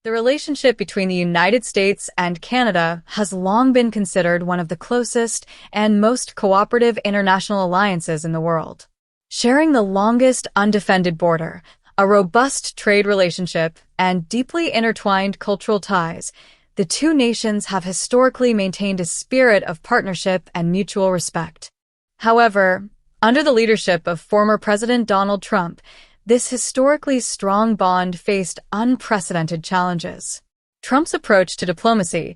The relationship between the United States and Canada has long been considered one of the closest and most cooperative international alliances in the world. Sharing the longest undefended border, a robust trade relationship, and deeply intertwined cultural ties, the two nations have historically maintained a spirit of partnership and mutual respect. However, under the leadership of former President Donald Trump, this historically strong bond faced unprecedented challenges. Trump's approach to diplomacy,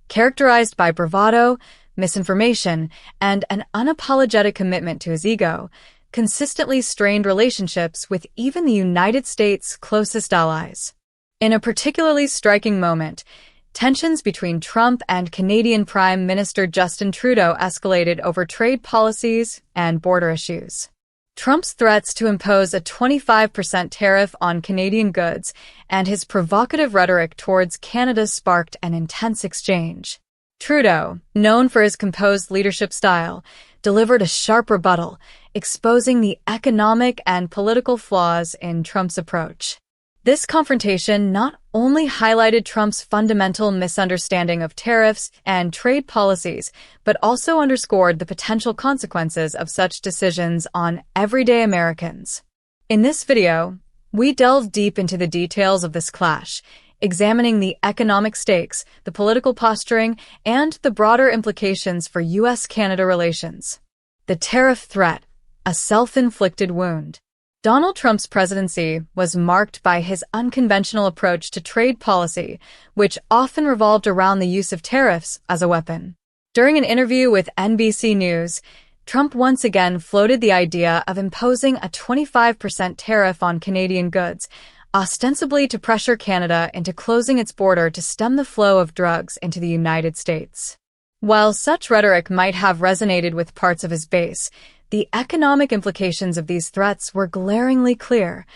characterized by bravado, misinformation, and an unapologetic commitment to his ego, consistently strained relationships with even the United States' closest allies. In a particularly striking moment, tensions between Trump and Canadian Prime Minister Justin Trudeau escalated over trade policies and border issues. Trump's threats to impose a 25% tariff on Canadian goods and his provocative rhetoric towards Canada sparked an intense exchange. Trudeau, known for his composed leadership style, delivered a sharp rebuttal, exposing the economic and political flaws in Trump's approach. This confrontation not only highlighted Trump's fundamental misunderstanding of tariffs and trade policies, but also underscored the potential consequences of such decisions on everyday Americans. In this video, we delve deep into the details of this clash, examining the economic stakes, the political posturing, and the broader implications for U.S.-Canada relations. The tariff threat, a self-inflicted wound. Donald Trump's presidency was marked by his unconventional approach to trade policy, which often revolved around the use of tariffs as a weapon. During an interview with NBC News, Trump once again floated the idea of imposing a 25% tariff on Canadian goods, ostensibly to pressure Canada into closing its border to stem the flow of drugs into the United States. While such rhetoric might have resonated with parts of his base, the economic implications of these threats were glaringly clear.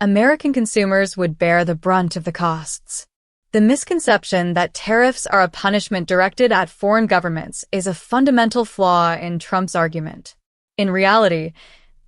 American consumers would bear the brunt of the costs. The misconception that tariffs are a punishment directed at foreign governments is a fundamental flaw in Trump's argument. In reality,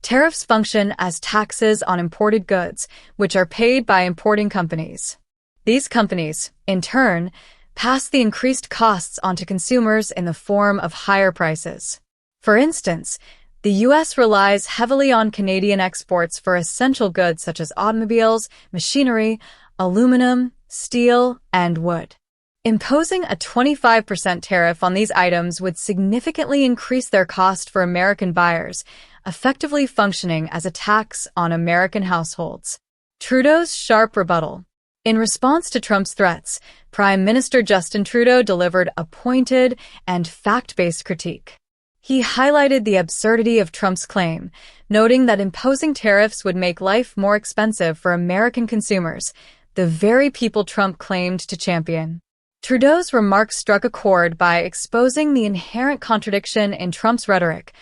tariffs function as taxes on imported goods, which are paid by importing companies. These companies, in turn, pass the increased costs onto consumers in the form of higher prices. For instance, the U.S. relies heavily on Canadian exports for essential goods such as automobiles, machinery, aluminum, steel, and wood. Imposing a 25% tariff on these items would significantly increase their cost for American buyers, effectively functioning as a tax on American households. Trudeau's sharp rebuttal. In response to Trump's threats, Prime Minister Justin Trudeau delivered a pointed and fact-based critique. He highlighted the absurdity of Trump's claim, noting that imposing tariffs would make life more expensive for American consumers, the very people Trump claimed to champion. Trudeau's remarks struck a chord by exposing the inherent contradiction in Trump's rhetoric.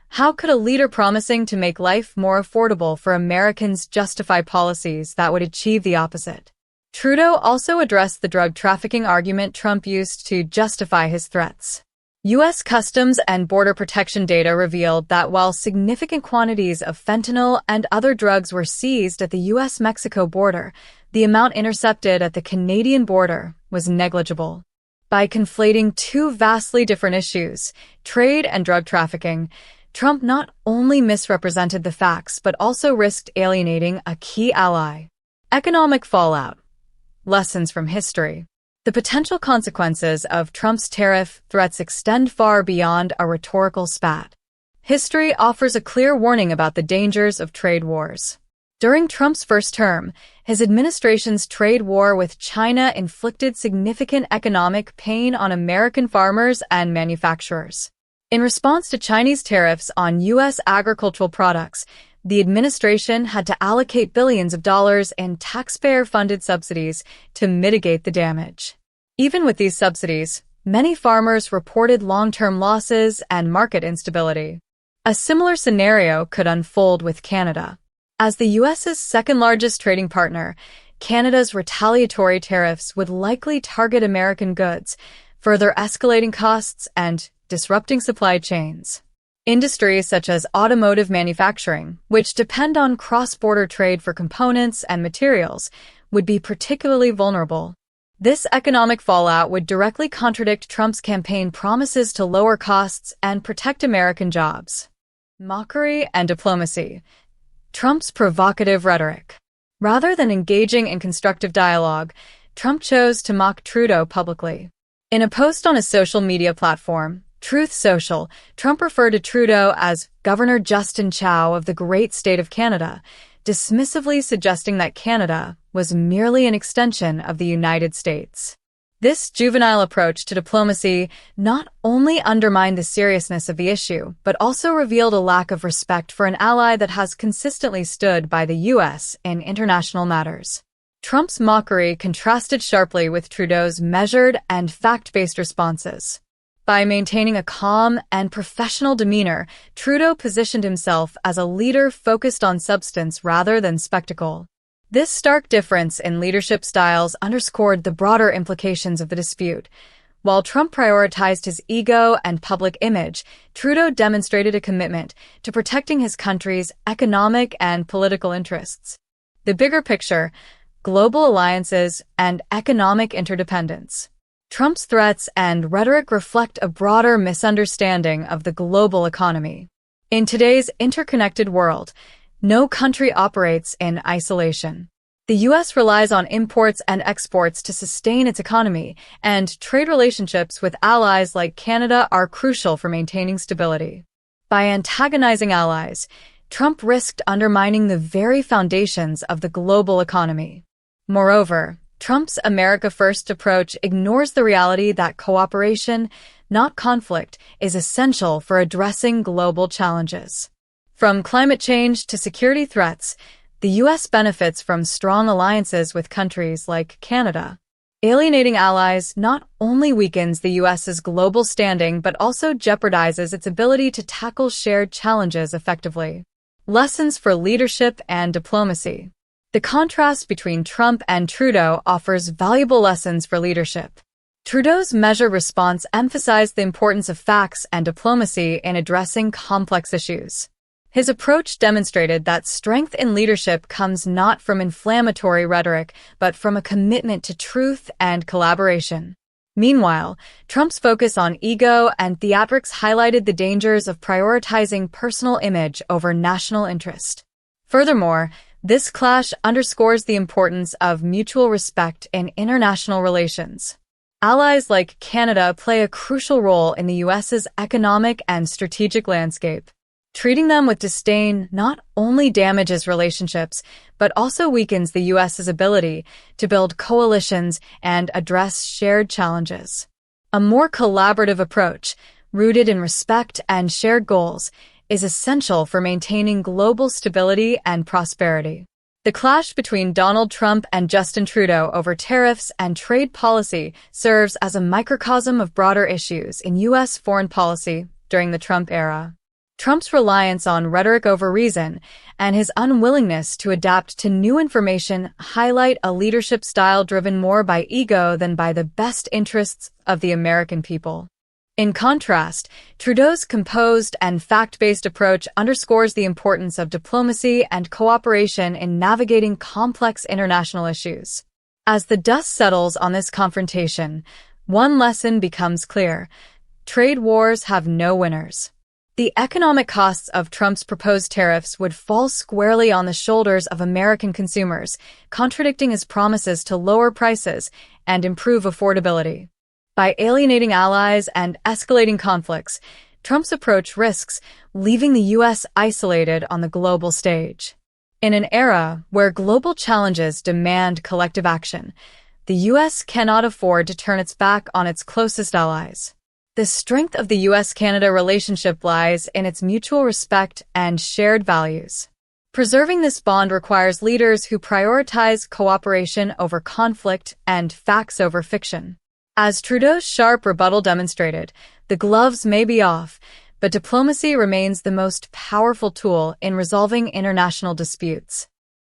How could a leader promising to make life more affordable for Americans justify policies that would achieve the opposite? Trudeau also addressed the drug trafficking argument Trump used to justify his threats. U.S. Customs and Border Protection data revealed that while significant quantities of fentanyl and other drugs were seized at the U.S.-Mexico border, the amount intercepted at the Canadian border was negligible. By conflating two vastly different issues, trade and drug trafficking, Trump not only misrepresented the facts but also risked alienating a key ally. Economic fallout. Lessons from history. The potential consequences of Trump's tariff threats extend far beyond a rhetorical spat. History offers a clear warning about the dangers of trade wars. During Trump's first term, his administration's trade war with China inflicted significant economic pain on American farmers and manufacturers. In response to Chinese tariffs on U.S. agricultural products, the administration had to allocate billions of dollars in taxpayer-funded subsidies to mitigate the damage. Even with these subsidies, many farmers reported long-term losses and market instability. A similar scenario could unfold with Canada. As the U.S.'s second-largest trading partner, Canada's retaliatory tariffs would likely target American goods, further escalating costs and disrupting supply chains. Industries such as automotive manufacturing, which depend on cross-border trade for components and materials, would be particularly vulnerable. This economic fallout would directly contradict Trump's campaign promises to lower costs and protect American jobs. Mockery and diplomacy. Trump's provocative rhetoric. Rather than engaging in constructive dialogue, Trump chose to mock Trudeau publicly. In a post on his social media platform, Truth Social, Trump referred to Trudeau as Governor Justin Chow of the great state of Canada, dismissively suggesting that Canada was merely an extension of the United States. This juvenile approach to diplomacy not only undermined the seriousness of the issue, but also revealed a lack of respect for an ally that has consistently stood by the U.S. in international matters. Trump's mockery contrasted sharply with Trudeau's measured and fact-based responses. By maintaining a calm and professional demeanor, Trudeau positioned himself as a leader focused on substance rather than spectacle. This stark difference in leadership styles underscored the broader implications of the dispute. While Trump prioritized his ego and public image, Trudeau demonstrated a commitment to protecting his country's economic and political interests. The bigger picture: global alliances and economic interdependence. Trump's threats and rhetoric reflect a broader misunderstanding of the global economy. In today's interconnected world, no country operates in isolation. The U.S. relies on imports and exports to sustain its economy, and trade relationships with allies like Canada are crucial for maintaining stability. By antagonizing allies, Trump risked undermining the very foundations of the global economy. Moreover, Trump's America First approach ignores the reality that cooperation, not conflict, is essential for addressing global challenges. From climate change to security threats, the U.S. benefits from strong alliances with countries like Canada. Alienating allies not only weakens the U.S.'s global standing but also jeopardizes its ability to tackle shared challenges effectively. Lessons for leadership and diplomacy. The contrast between Trump and Trudeau offers valuable lessons for leadership. Trudeau's measured response emphasized the importance of facts and diplomacy in addressing complex issues. His approach demonstrated that strength in leadership comes not from inflammatory rhetoric, but from a commitment to truth and collaboration. Meanwhile, Trump's focus on ego and theatrics highlighted the dangers of prioritizing personal image over national interest. Furthermore, this clash underscores the importance of mutual respect in international relations. Allies like Canada play a crucial role in the U.S.'s economic and strategic landscape. Treating them with disdain not only damages relationships, but also weakens the U.S.'s ability to build coalitions and address shared challenges. A more collaborative approach, rooted in respect and shared goals, is essential for maintaining global stability and prosperity. The clash between Donald Trump and Justin Trudeau over tariffs and trade policy serves as a microcosm of broader issues in U.S. foreign policy during the Trump era. Trump's reliance on rhetoric over reason and his unwillingness to adapt to new information highlight a leadership style driven more by ego than by the best interests of the American people. In contrast, Trudeau's composed and fact-based approach underscores the importance of diplomacy and cooperation in navigating complex international issues. As the dust settles on this confrontation, one lesson becomes clear: trade wars have no winners. The economic costs of Trump's proposed tariffs would fall squarely on the shoulders of American consumers, contradicting his promises to lower prices and improve affordability. By alienating allies and escalating conflicts, Trump's approach risks leaving the U.S. isolated on the global stage. In an era where global challenges demand collective action, the U.S. cannot afford to turn its back on its closest allies. The strength of the U.S.-Canada relationship lies in its mutual respect and shared values. Preserving this bond requires leaders who prioritize cooperation over conflict and facts over fiction. As Trudeau's sharp rebuttal demonstrated, the gloves may be off, but diplomacy remains the most powerful tool in resolving international disputes.